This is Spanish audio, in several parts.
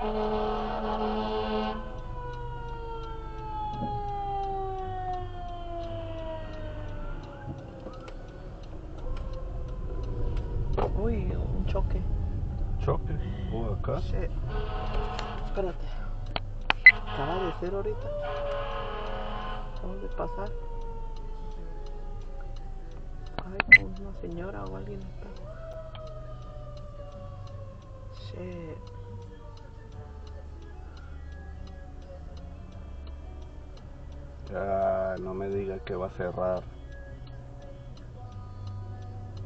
Uy, un choque. ¿Choque? ¿O acá? Shit. Espérate. Acaba de ser ahorita. Acabo de pasar. Ay, como una señora o alguien está. Shit. Ya, no me diga que va a cerrar.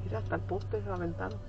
Mira, hasta el poste se aventaron.